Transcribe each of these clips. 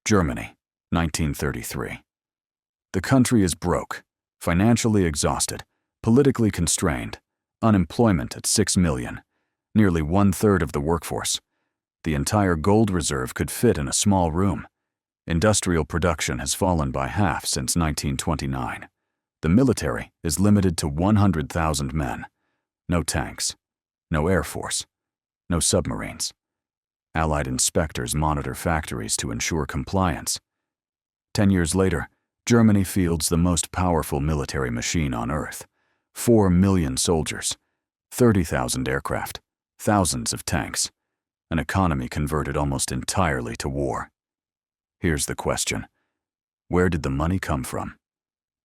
Germany, 1933. The country is broke, financially exhausted, politically constrained, unemployment at 6 million, nearly 1/3 of the workforce. The entire gold reserve could fit in a small room. Industrial production has fallen by half since 1929. The military is limited to 100,000 men. No tanks, no air force, no submarines. Allied inspectors monitor factories to ensure compliance. 10 years later, Germany fields the most powerful military machine on Earth. 4 million soldiers, 30,000 aircraft, thousands of tanks, an economy converted almost entirely to war. Here's the question: where did the money come from?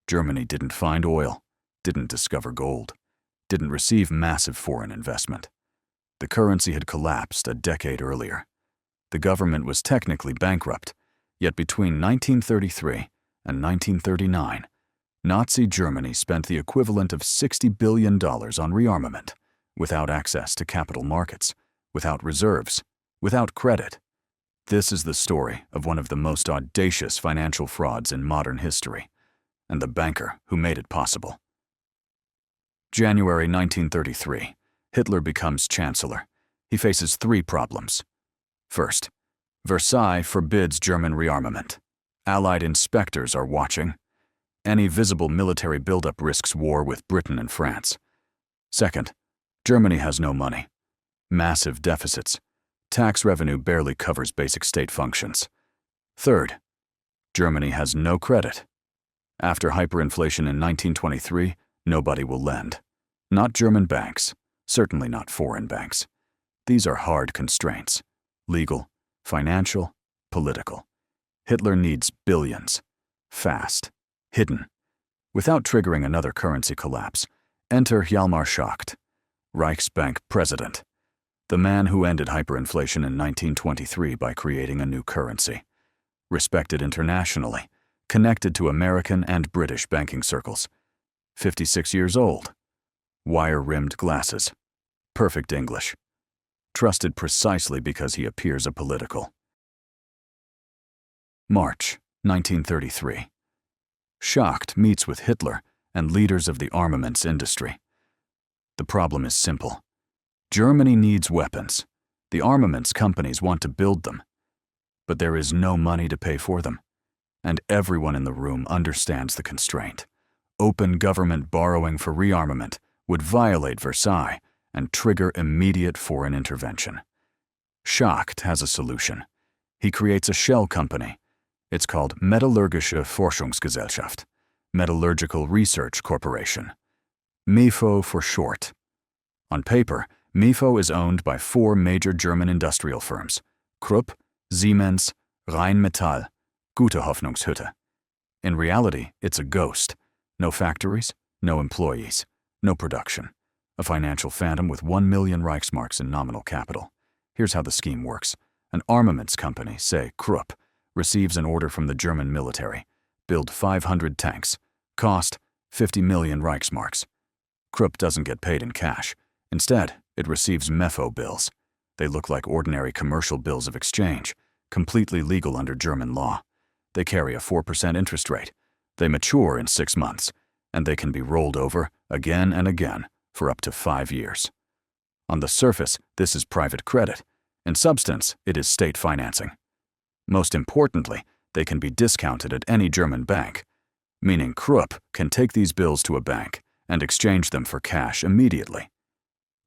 Germany didn't find oil, didn't discover gold, didn't receive massive foreign investment. The currency had collapsed a decade earlier. The government was technically bankrupt, yet between 1933 and 1939, Nazi Germany spent the equivalent of $60 billion on rearmament, without access to capital markets, without reserves, without credit. This is the story of one of the most audacious financial frauds in modern history, and the banker who made it possible. January 1933, Hitler becomes chancellor. He faces 3 problems. First, Versailles forbids German rearmament. Allied inspectors are watching. Any visible military buildup risks war with Britain and France. Second, Germany has no money. Massive deficits. Tax revenue barely covers basic state functions. Third, Germany has no credit. After hyperinflation in 1923, nobody will lend. Not German banks, certainly not foreign banks. These are hard constraints: legal, financial, political. Hitler needs billions, fast, hidden. Without triggering another currency collapse, enter Hjalmar Schacht, Reichsbank president, the man who ended hyperinflation in 1923 by creating a new currency. Respected internationally, connected to American and British banking circles. 56 years old. Wire-rimmed glasses. Perfect English. Trusted precisely because he appears apolitical. March 1933. Schacht meets with Hitler and leaders of the armaments industry. The problem is simple. Germany needs weapons. The armaments companies want to build them. But there is no money to pay for them. And everyone in the room understands the constraint. Open government borrowing for rearmament would violate Versailles and trigger immediate foreign intervention. Schacht has a solution. He creates a shell company. It's called Metallurgische Forschungsgesellschaft, Metallurgical Research Corporation. MEFO for short. On paper, MEFO is owned by 4 major German industrial firms: Krupp, Siemens, Rheinmetall, Gute Hoffnungshütte. In reality, it's a ghost. No factories, no employees, no production. A financial phantom with 1 million Reichsmarks in nominal capital. Here's how the scheme works. An armaments company, say Krupp, receives an order from the German military. Build 500 tanks. Cost 50 million Reichsmarks. Krupp doesn't get paid in cash. Instead, it receives MEFO bills. They look like ordinary commercial bills of exchange, completely legal under German law. They carry a 4% interest rate. They mature in 6 months, and they can be rolled over again and again for up to 5 years. On the surface, this is private credit. In substance, it is state financing. Most importantly, they can be discounted at any German bank, meaning Krupp can take these bills to a bank and exchange them for cash immediately.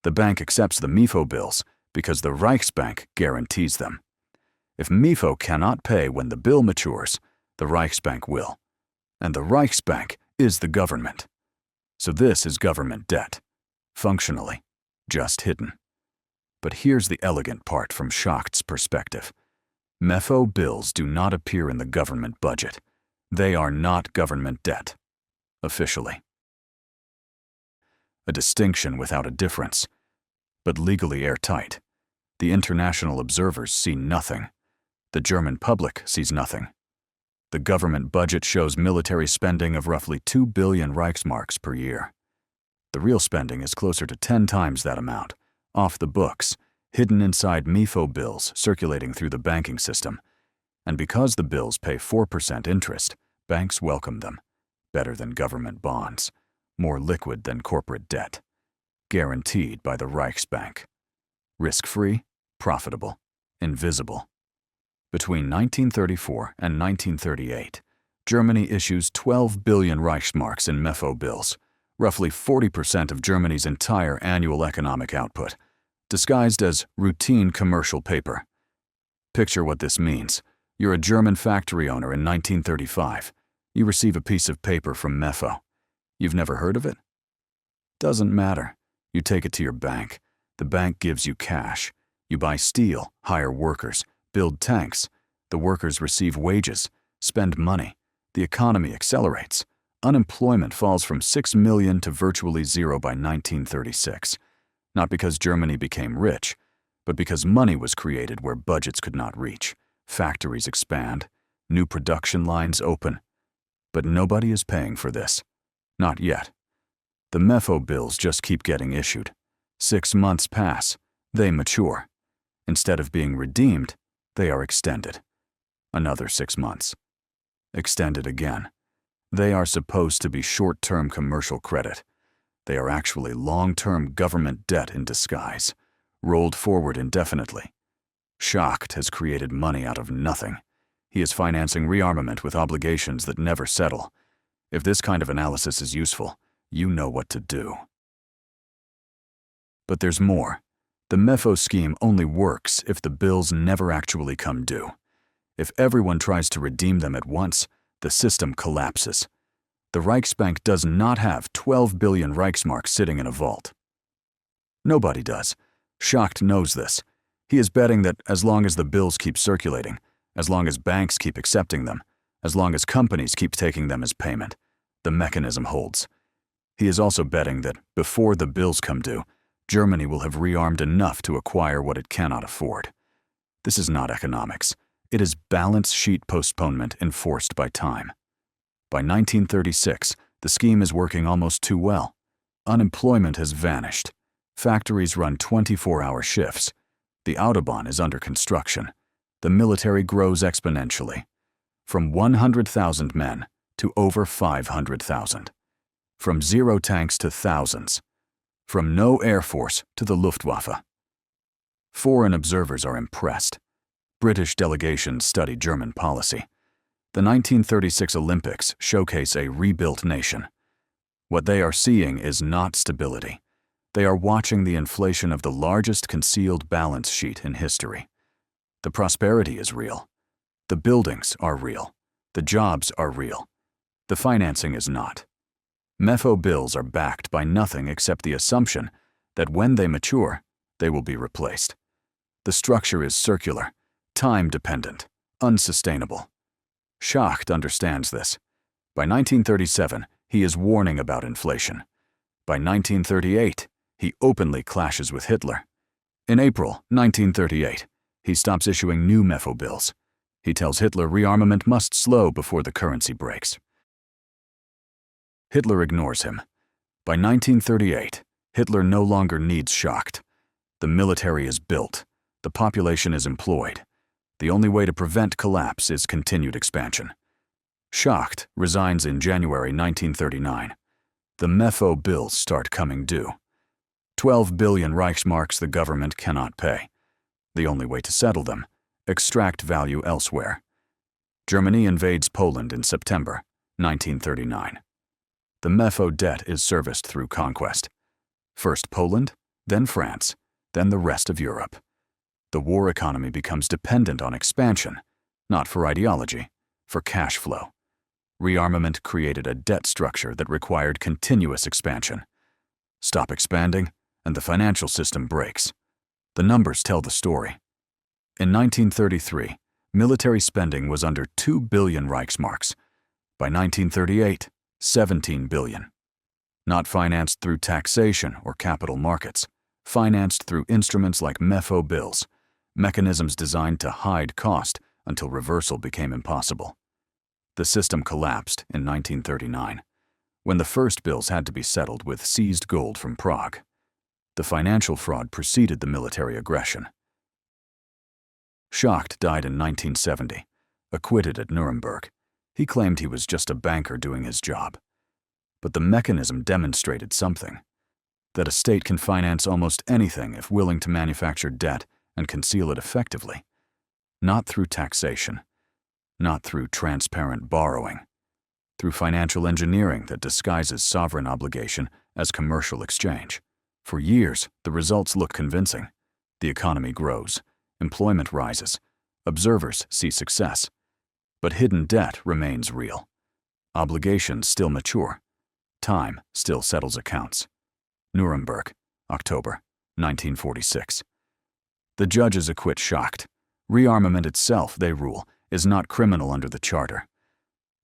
The bank accepts the MEFO bills because the Reichsbank guarantees them. If MEFO cannot pay when the bill matures, the Reichsbank will. And the Reichsbank is the government. So this is government debt. Functionally, just hidden. But here's the elegant part from Schacht's perspective. MEFO bills do not appear in the government budget. They are not government debt, officially. A distinction without a difference, but legally airtight. The international observers see nothing. The German public sees nothing. The government budget shows military spending of roughly 2 billion Reichsmarks per year. The real spending is closer to 10 times that amount, off the books, hidden inside MEFO bills circulating through the banking system. And because the bills pay 4% interest, banks welcome them. Better than government bonds, more liquid than corporate debt. Guaranteed by the Reichsbank. Risk-free, profitable, invisible. Between 1934 and 1938, Germany issues 12 billion Reichsmarks in MEFO bills, roughly 40% of Germany's entire annual economic output, disguised as routine commercial paper. Picture what this means. You're a German factory owner in 1935. You receive a piece of paper from MEFO. You've never heard of it? Doesn't matter. You take it to your bank. The bank gives you cash. You buy steel, hire workers, build tanks. The workers receive wages, spend money. The economy accelerates. Unemployment falls from 6 million to virtually zero by 1936. Not because Germany became rich, but because money was created where budgets could not reach. Factories expand. New production lines open. But nobody is paying for this. Not yet. The MEFO bills just keep getting issued. 6 months pass. They mature. Instead of being redeemed, they are extended. Another 6 months. Extended again. They are supposed to be short-term commercial credit. They are actually long-term government debt in disguise, rolled forward indefinitely. Schacht has created money out of nothing. He is financing rearmament with obligations that never settle. If this kind of analysis is useful, you know what to do. But there's more. The MEFO scheme only works if the bills never actually come due. If everyone tries to redeem them at once, the system collapses. The Reichsbank does not have 12 billion Reichsmarks sitting in a vault. Nobody does. Schacht knows this. He is betting that as long as the bills keep circulating, as long as banks keep accepting them, as long as companies keep taking them as payment, the mechanism holds. He is also betting that before the bills come due, Germany will have rearmed enough to acquire what it cannot afford. This is not economics. It is balance sheet postponement enforced by time. By 1936, the scheme is working almost too well. Unemployment has vanished. Factories run 24-hour shifts. The Autobahn is under construction. The military grows exponentially. From 100,000 men to over 500,000. From 0 tanks to thousands. From no air force to the Luftwaffe. Foreign observers are impressed. British delegations study German policy. The 1936 Olympics showcase a rebuilt nation. What they are seeing is not stability. They are watching the inflation of the largest concealed balance sheet in history. The prosperity is real. The buildings are real. The jobs are real. The financing is not. MEFO bills are backed by nothing except the assumption that when they mature, they will be replaced. The structure is circular, time-dependent, unsustainable. Schacht understands this. By 1937, he is warning about inflation. By 1938, he openly clashes with Hitler. In April 1938, he stops issuing new MEFO bills. He tells Hitler rearmament must slow before the currency breaks. Hitler ignores him. By 1938, Hitler no longer needs Schacht. The military is built. The population is employed. The only way to prevent collapse is continued expansion. Schacht resigns in January 1939. The MEFO bills start coming due. 12 billion Reichsmarks the government cannot pay. The only way to settle them, extract value elsewhere. Germany invades Poland in September 1939. The MEFO debt is serviced through conquest. First Poland, then France, then the rest of Europe. The war economy becomes dependent on expansion, not for ideology, for cash flow. Rearmament created a debt structure that required continuous expansion. Stop expanding, and the financial system breaks. The numbers tell the story. In 1933, military spending was under 2 billion Reichsmarks. By 1938, 17 billion. Not financed through taxation or capital markets, financed through instruments like MEFO bills, mechanisms designed to hide cost until reversal became impossible. The system collapsed in 1939, when the first bills had to be settled with seized gold from Prague. The financial fraud preceded the military aggression. Schacht died in 1970. acquitted at Nuremberg. He claimed he was just a banker doing his job. But the mechanism demonstrated something: that a state can finance almost anything if willing to manufacture debt and conceal it effectively. Not through taxation, not through transparent borrowing, through financial engineering that disguises sovereign obligation as commercial exchange. For years, the results look convincing. The economy grows, employment rises, observers see success. But hidden debt remains real. Obligations still mature. Time still settles accounts. Nuremberg, October 1946. The judges acquit Schacht. Rearmament itself, they rule, is not criminal under the Charter.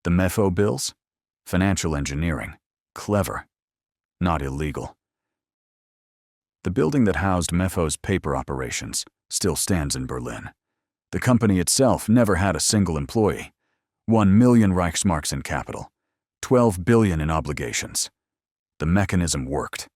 The MEFO bills? Financial engineering. Clever. Not illegal. The building that housed MEFO's paper operations still stands in Berlin. The company itself never had a single employee. 1 million Reichsmarks in capital. 12 billion in obligations. The mechanism worked.